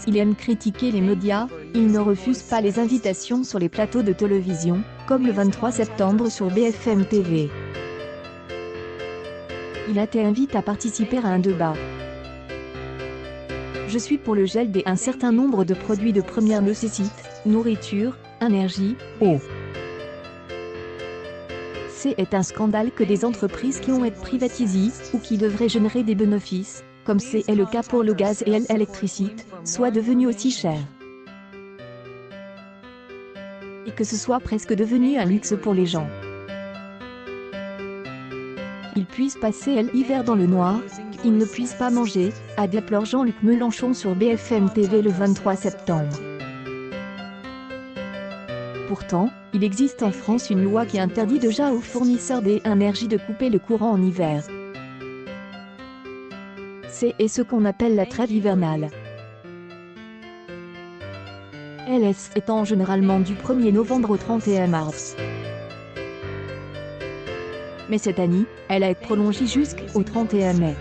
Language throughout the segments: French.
Il aime critiquer les médias, il ne refuse pas les invitations sur les plateaux de télévision, comme le 23 septembre sur BFM TV. Il t'invite à participer à un débat. Je suis pour le gel d'un certain nombre de produits de première nécessité, nourriture, énergie, eau. C'est un scandale que des entreprises qui ont été privatisées, ou qui devraient générer des bénéfices, comme c'est le cas pour le gaz et l'électricité, soient devenues aussi chères. Et que ce soit presque devenu un luxe pour les gens. Ils puissent passer l'hiver dans le noir, qu'ils ne puissent pas manger, a déploré Jean-Luc Mélenchon sur BFM TV le 23 septembre. Pourtant, il existe en France une loi qui interdit déjà aux fournisseurs d'énergie de couper le courant en hiver. C'est ce qu'on appelle la trêve hivernale. Elle étant généralement du 1er novembre au 31 mars. Mais cette année, elle a été prolongée jusqu'au 31 mai.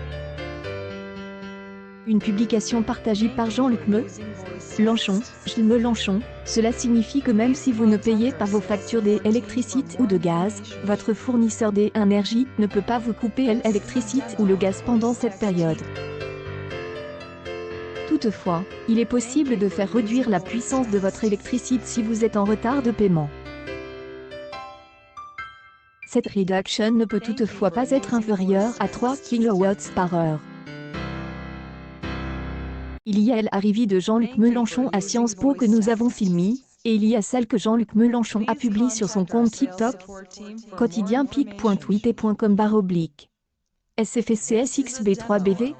Une publication partagée par Jean-Luc Mélenchon, cela signifie que même si vous ne payez pas vos factures d'électricité ou de gaz, votre fournisseur d'énergie ne peut pas vous couper l'électricité ou le gaz pendant cette période. Toutefois, il est possible de faire réduire la puissance de votre électricité si vous êtes en retard de paiement. Cette réduction ne peut toutefois pas être inférieure à 3 kW par heure. Il y a l'arrivée de Jean-Luc Mélenchon à Sciences Po que nous avons filmée, et il y a celle que Jean-Luc Mélenchon a publiée sur son compte TikTok, quotidien.pic.twitter.com/. SFCSXB3BV,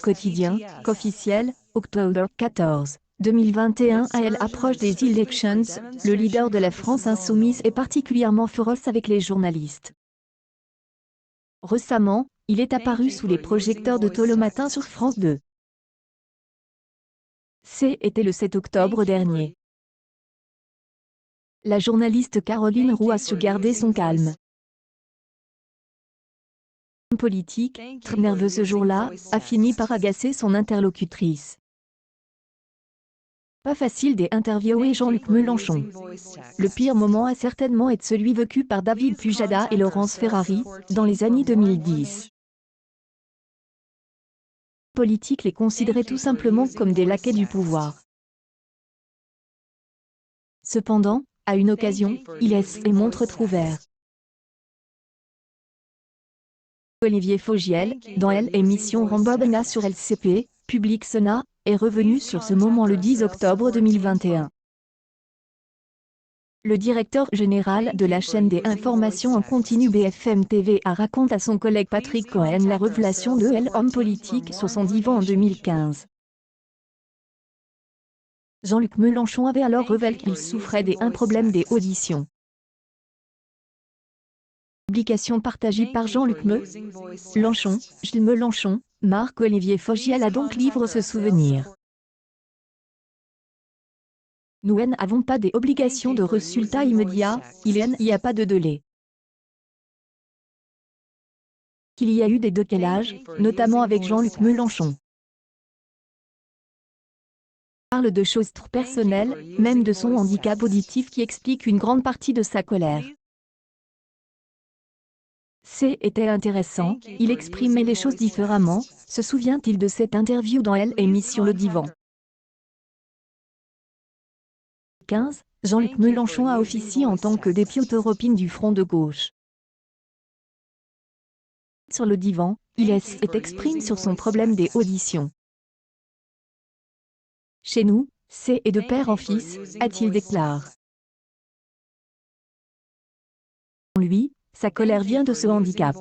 quotidien, qu'officiel, octobre 14, 2021. À l'approche des elections, le leader de la France insoumise est particulièrement féroce avec les journalistes. Récemment, il est apparu sous les projecteurs de tôt le matin sur France 2. C'était le 7 octobre dernier. La journaliste Caroline Roux a su garder son calme. Politique, très nerveuse ce jour-là, a fini par agacer son interlocutrice. Pas facile d'interviewer Jean-Luc Mélenchon. Le pire moment a certainement été celui vécu par David Pujada et Laurence Ferrari, dans les années 2010. Politique les considérait tout simplement comme des laquais du pouvoir. Cependant, à une occasion, il laisse et montre ouvert. Olivier Fogiel, dans l'émission Rambobana sur LCP, Public Sénat, est revenu sur ce moment le 10 octobre 2021. Le directeur général de la chaîne des informations en continu BFM TV raconte à son collègue Patrick Cohen la révélation de l'homme politique sur son divan en 2015. Jean-Luc Mélenchon avait alors révélé qu'il souffrait d'un problème d'audition. Publication partagée par Jean-Luc Mélenchon, Marc-Olivier Fogiel a donc livré ce souvenir. Nous n'avons pas d'obligation de résultat immédiat, il n'y a pas de délai. Qu'il y a eu des décalages, notamment avec Jean-Luc Mélenchon. Il parle de choses trop personnelles, même de son handicap auditif qui explique une grande partie de sa colère. C'était intéressant, il exprimait les choses différemment, se souvient-il de cette interview dans l'émission Le Divan. 15, Jean-Luc Mélenchon a officié en tant que député européen du Front de gauche. Sur le divan, il exprime sur son problème d'audition. Chez nous, c'est de père en fils, a-t-il déclaré. Lui, sa colère vient de ce handicap.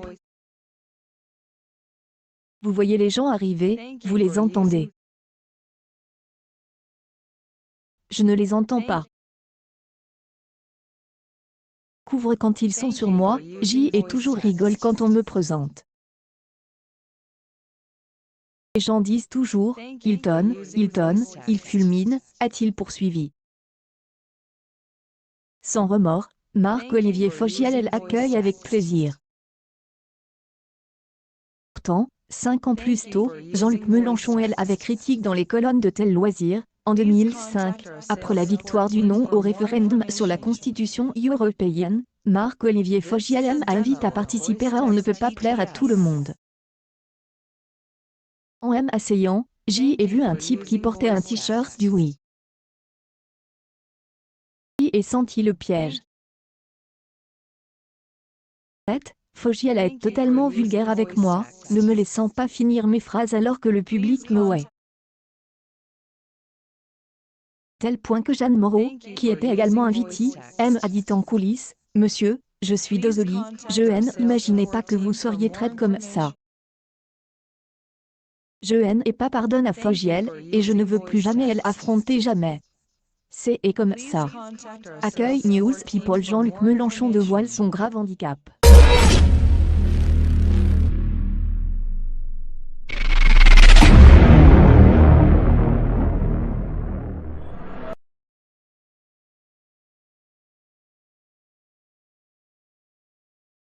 Vous voyez les gens arriver, vous les entendez. Je ne les entends pas. Couvre quand ils sont sur moi, j'y ai toujours rigole quand on me présente. Les gens disent toujours, il tonne, il fulmine, a-t-il poursuivi. Sans remords, Marc-Olivier Fogiel l'accueille avec plaisir. Pourtant, 5 ans plus tôt, Jean-Luc Mélenchon avait critique dans les colonnes de Tel Loisir. En 2005, après la victoire du non au référendum sur la Constitution européenne, Marc-Olivier Fogiel a invité à participer à On ne peut pas plaire à tout le monde. En m'asseyant, j'y ai vu un type qui portait un t-shirt du Oui. Et senti le piège. Fogiel a été totalement vulgaire avec moi, ne me laissant pas finir mes phrases alors que le public me ouait. Tel point que Jeanne Moreau, qui était également invitée, a dit en coulisses, « Monsieur, je suis désolé, je n'imaginais pas que vous seriez traité comme ça. Je n'ai pas pardonne à Fogiel, et je ne veux plus jamais affronter jamais. C'est et comme ça. » Accueil News People. Jean-Luc Mélenchon dévoile son grave handicap.